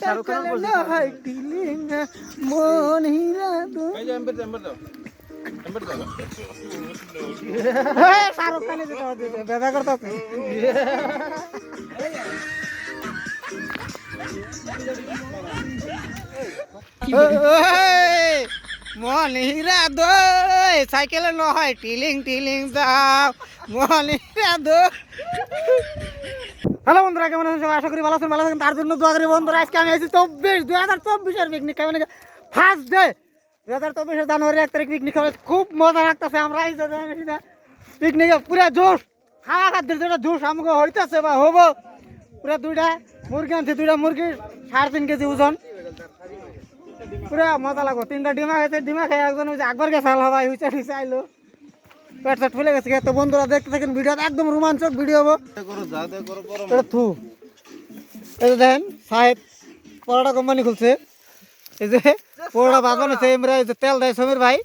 সাইকেলে নহয় টিলিং মন হীরা দো এই যে এমবের দাও শাহরুখ খানের যেটা ব্যবহার করতে মন হীরা দো সাইকেলে নহয় টিলিং টিলিং দাও মন হীরা দো। হ্যালো বন্ধুরা, কেমন আছেন সবাই? আশা করি ভালো আছেন। ভালো আছেন তার জন্য দোয়া করি বন্ধুরা। আজকে আমি আছি 2024 পিকনিক কেমন ফার্স্ট ডে 2024 জানুয়ারি 1 তারিখ পিকনিক হবে। খুব মজা লাগতেছে। আমরা এই পিকনিকে পুরা জোশ খাওয়া খাদ্যের যেটা জোশ আমাকে হইতেছে বা হবো। পুরা দুইটা মুরগি আনছে, দুইটা মুরগি 3.5 কেজি ওজন। পুরা মজা লাগবো। 3টা ডিমা খাইছে, ডিমা খাই একজন আকবর গেছে ভাই হুইচা আইলো পেট সেট ফুলে গেছে। তো বন্ধুরা দেখতে থাকেন ভিডিও, একদম রোমাঞ্চক ভিডিও হবো। এই যে দেখেন সাহেব পরোটা কোম্পানি খুলছে। এই যে পরোটা বাজানো হচ্ছে, এই যে তেল দেয় সমীর ভাই।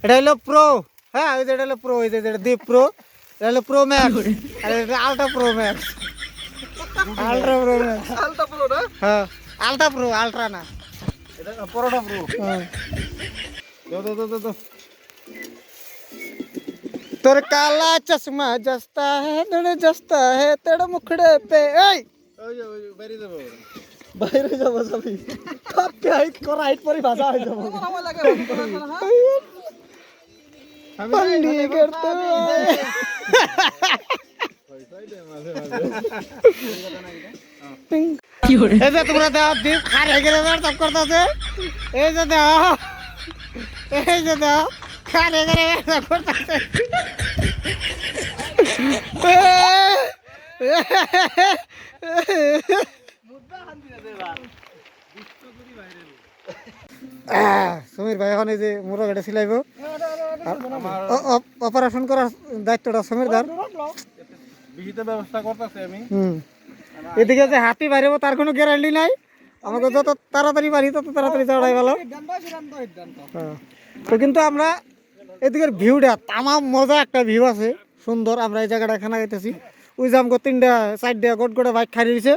এটা হলো প্রো, হ্যাঁ ওই যে এটা হলো প্রো, এই যে দীপ প্রো, এটা হলো প্রো ম্যাক্স, আর এটা ultra pro max. Ultra pro max, ultra pro না? হ্যাঁ আলট্রা প্রো, আলট্রা না, এটা পরোটা প্রো। হ্যাঁ দো তোর কালা চশমা জস্তা है तेरे मुखड़े पे। এই বাইরে যাবো সবই কাপকে হাইট করা হাইট পরে ভাষা হয়ে যাবো। বন্দি করতে এই যে তোমরা দাও দীপ খার হয়ে গেলে সব করতেছে। এই যে দাও, এই যে দাও খার হয়ে গেলে সব করতেছে। সমীর ভাই এখন এই যে মোরা গাড়ি সিলাইব, অপারেশন করার দায়িত্বটা সমীর দার। ব্যবস্থা করতেছে আমি। এদিকে যে হাতি বাইরেব তার কোনো গ্যারান্টি নাই। আমাকে যত তাড়াতাড়ি পারি তত তাড়াতাড়ি যাওয়াই ভালো। তো কিন্তু আমরা এদিকের ভিউটা তামাম মজা একটা ভিউ আছে, সুন্দর। আমরা এই জায়গাটা খানা খাইতেছি, ওই যে আমাকে 3টা 4টা গোট গোটা বাইক খাই দিয়েছে।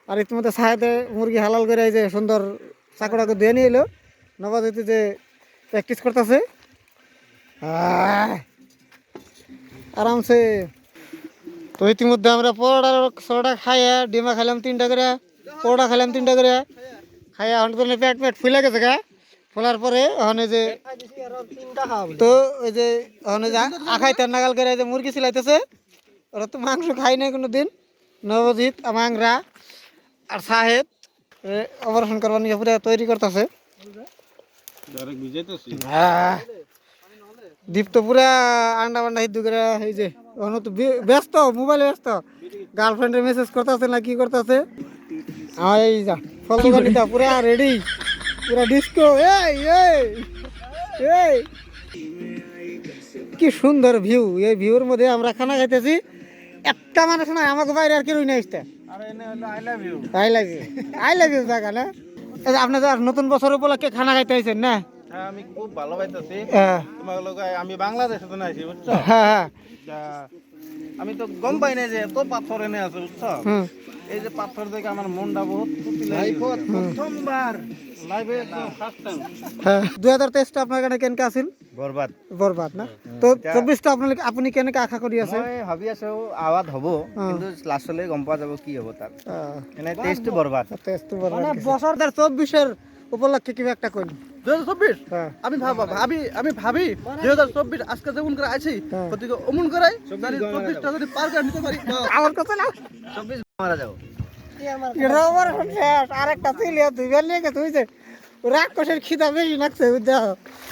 আর ইতিমধ্যে সাহেদে মুরগি হালাল করে এই যে সুন্দর চাকরাকে দিয়ে নিয়ে এলো। নবাজিতে যে প্র্যাকটিস করতেছে আরামসে। তো ইতিমধ্যে আমরা পরোটা খাইয়া ডিমা খাইলাম 3টা করে, পরোটা খাইলাম 3টা করে খাইয়া এখন পেট ফুলে গেছে গা। ফোলার পরে ওখানে যে তো ওই যে ওখানে আখাই তার নাগাল করে যে মুরগি ছিলাইতেছে। ওরা তো মাংস খাই নাই কোনো দিন। নবজিৎ আমাংরা আর সাহেব অপারেশন করবার নিয়ে পুরো তৈরি করতেছে। দীপ তো পুরা আন্ডা বান্ডা হিদ্দু করে এই যে তো ব্যস্ত, মোবাইলে ব্যস্ত, গার্লফ্রেন্ডের মেসেজ করতেছে না কি করতেছে। আমার এই যা ফল দোকানিটা পুরা রেডি, পুরা ডিস্কো। এই কি সুন্দর ভিউ। এই ভিউর মধ্যে আমরা খানা খাইতেছি। একটা মানুষ না আমাকে বাইরে আর কেউই নাই। আই লাভ ইউ জায়গা না। আপনাদের নতুন বছর উপলক্ষে খানা খাইতে আইছেন না? আমি খুব ভালো পাইতেছি। আমি বাংলাদেশে তো নাইছি বুঝছো। হ্যাঁ আমি তো গম পাই না যে এত পাথর এনে আছে বুঝছো। এই যে পাথর দেখে আমার মনটা বহুত খুশি লাগে। প্রথমবার লাইভে ফার্স্ট টাইম। হ্যাঁ 2023 টা আপনার কাছে কেনকা আছিল? বরবাদ না। তো 24 টা আপনি কেনকা আশা করি আছে? মই ভাবি আছো আৱাদ হ'ব, কিন্তু লাষ্টলৈ গম পোৱা যাব কি হ'ব তার। মানে টেস্টটো বরবাদ। মানে বছর 2024 এর উপলক্ষে কি একটা কইন? 2024 আমি ভাবি 2024 আজকে যেমন করে আছি প্রতিকে অমন করাই 24 টা যদি পার করে নিতে পারি আমার কথা না 24 মারা যাও। এটা আমার শেষ। আরেকটা ছিল দুইবার নিয়ে গেছে বুঝছে। রাক্ষসের খিদা বেশি লাগছে বুঝছো।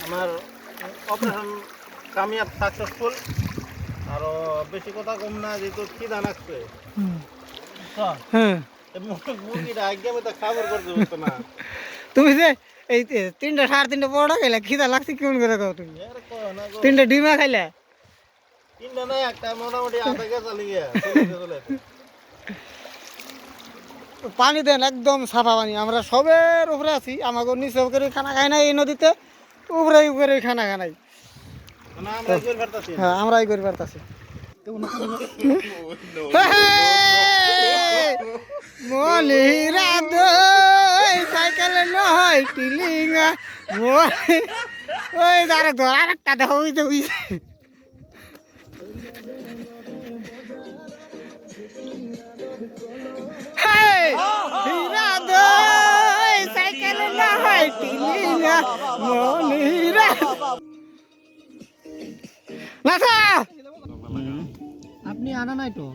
আমার অপারেশন কামিয়াব সাকসেসফুল। আর বেশি কথা কম না, যেহেতু খিদা লাগছে। হ্যাঁ মুরগিটা একদমই তো খাবার করতে হতো না। তুমি যে এই 3টা 3.5 পরোটা খাইলা, খিদা লাগছে কেমন করে কও তুমি? 3টা ডিমা খাইলা? 3টা না, একটা মোটামুটি আধা কেজি চালিয়ে চলে। পানি দেন একদম সাফা পানি। আমরা সবের উপরে আছি, আমাকে নিচে করে খানা খাই না এই নদীতে, উপরে খানা খানাই। হ্যাঁ আমরাই করে পারতাছি। মলিরা দো সাইকেলে নয় টিলিঙা ওই আরেক ধর আরেকটা দেখো ওই যে ওই সাইকেলে নয় টিলিঙা মনিরা আপনি আনা নাই তো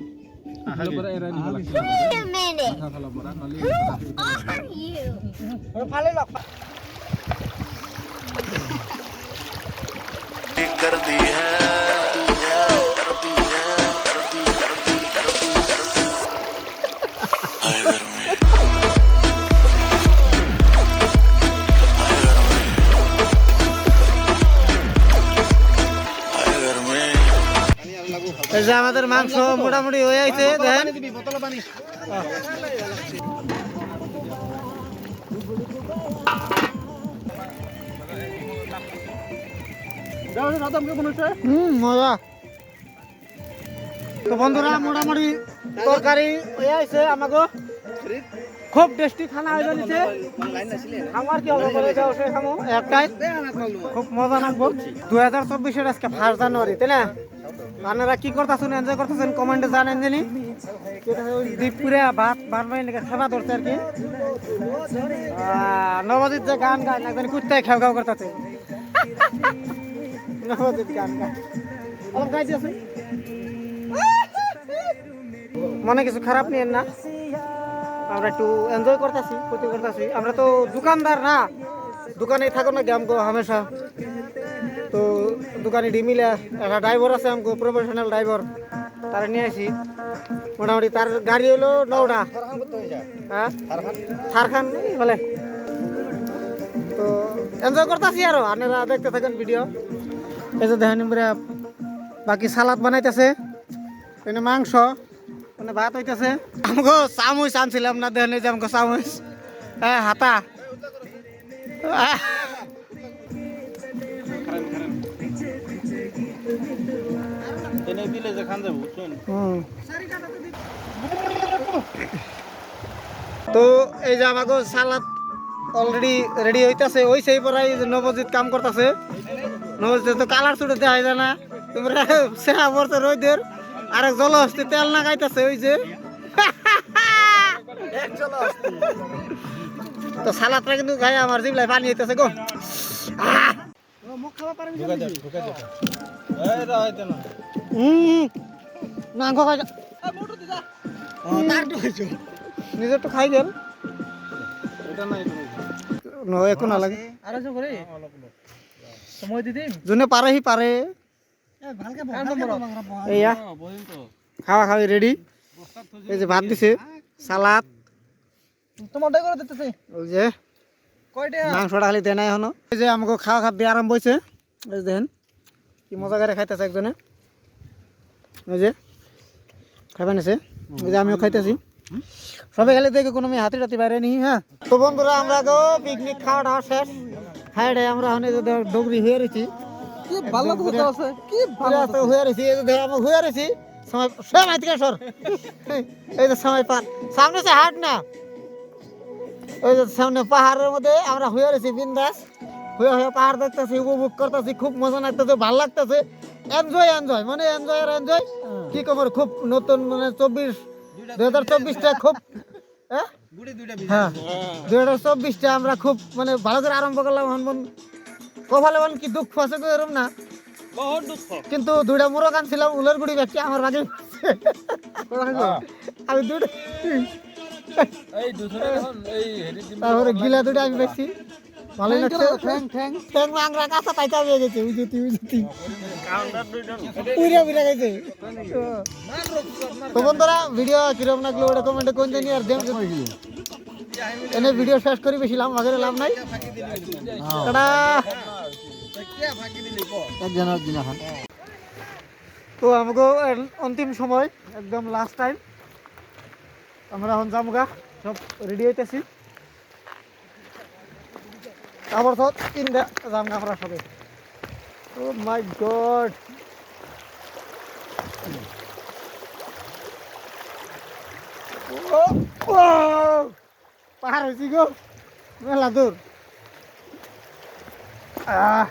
कर दी है এই যে আমাদের মাংস মোটামুটি হয়ে আছে দেখেন মজা তো বন্ধুরা মোটামুটি তরকারি হয়ে আছে আমাকে খুব টেস্টি খানা হয়ে যাচ্ছে আমার কি হবে বলে যাও সে খামো একটাই খুব মজা লাগবো 2024 আজকে 1 জানুয়ারি তাই না আপনারা কি করতেছেন এনজয় করতেছেন কমেন্টে জানেন জানি দ্বীপপুরে ভাত বানবাই নাকি খাওয়া ধরছে আর কি নবজিৎ যে গান গায় একজন কুত্তায় খাও খাও করতেছে নবজিৎ গান গায় অলপ গাই দিয়েছে মনে কিছু খারাপ নিয়েন না আমরা একটু এনজয় করতেছি ক্ষতি করতেছি আমরা তো দোকানদার না দোকানে থাকো না আমগো হামেশা তো দোকানে ডিমিলে একটা ড্রাইভার আছে আমগো প্রফেশনাল ড্রাইভার তারা নিয়ে আসি মোটামুটি তার গাড়ি হলো 9টা হ্যাঁ থারখান বলে তো এনজয় করতেছি আরো আপনারা দেখতে থাকেন ভিডিও এই যে দেখেন বাকি সালাদ বানাইতেছে এনে মাংস মানে ভাত হইতেছে আমগো চামচ আনছিলাম না দেখেন যে আমগো চামচ হ্যাঁ হাতা তো এই যে আমাকে সালাদ অলরেডি রেডি হইতাছে ওই সেই পরাই নবজিৎ কাম করতেছে নবজিৎ তো কালার ছুটে দেওয়া যায় না তোমরা সেহা পড়তে রোদের আরেক জল হস্তি তেল না খাইতেছে ওই যে তো সালাদটা কিন্তু খাই আমার জিবলাই পানি হইতেছে গো মাংস খাই নিজের তো খাই গেল একো নালাগে যোনে পারে সি পারে এইয়া খাওয়া খাওয়াই রেডি এই যে ভাত দিছে সালাদ ওই যে মাংসটা খালি দেয় নাই এখনো এই যে আমাকে খাওয়া খাওয়া আরম্ভ হয়েছে এই যে দেখেন কি মজা করে খাইতেছে একজনে ওই যে খাইবা নিছে ওই যে আমিও খাইতেছি সবাই খালি দেখে কোনো হাতি টাতি বাইরে নি হ্যাঁ তো বন্ধুরা আমরা তো পিকনিক খাওয়া দাওয়া শেষ খাই আমরা এখন এই যে ডগরি হয়ে রয়েছি কি ভালো আছে কি ভালো আছে হয়ে রয়েছি এই যে আমরা হয়ে রয়েছি সময় সময় থেকে সর এই যে সময় পার সামনে সে হাট না ওই যে সামনে পাহাড়ের মধ্যে আমরা হয়ে রয়েছি বিন্দাস হয়ে হয়ে পাহাড় দেখতেছি উপভোগ করতেছি খুব মজা লাগতেছে ভালো লাগতেছে এনজয় এনজয় মানে এনজয় আর এনজয় কি খবর খুব নতুন মানে 2024টা খুব হ্যাঁ 2024টা আমরা খুব মানে ভালো করে আরম্ভ করলাম হন কপালে বল কি দুঃখ আছে তো এরকম না বহুত দুঃখ কিন্তু দুইটা মুরগ আনছিলাম উলের গুড়ি ব্যক্তি আমার বাগে আমি দুটো এই দুসরা এখন এই হেডি দিন তারপরে গিলা দুটো আমি বেশি ভালো লাগছে ঠ্যাং ঠ্যাং ঠ্যাং মাংরা কাঁচা পাইতা হয়ে গেছে উজুতি কাউন্টার দুইটা পুরা গেছে তো বন্ধুরা ভিডিও কিরকম লাগলো ওটা কমেন্টে কোন জানি আর দেন এনে ভিডিও শেষ করি বেশি লাভ ভাগের লাভ নাই টাটা তো আমাকে অন্তিম সময় একদম লাস্ট টাইম আমরা এখন যামগা সব রেডি হইতেছি তারপর তো তিনটা যামগা আমরা সবাই ও মাই গড পাহাড় হয়েছি গো মেলা দূর। আহ,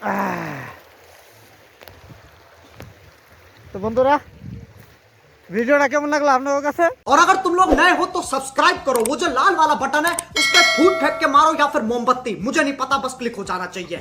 আহ। তো বন্ধুরা ভিডিওটা কেমন লাগলো আপনাদের কাছে? और अगर तुम लोग नए हो तो सब्सक्राइब करो, वो जो लाल वाला बटन है उस पर फूट फेंक के मारो या फिर मोमबत्ती, मुझे नहीं पता, बस क्लिक हो जाना चाहिए।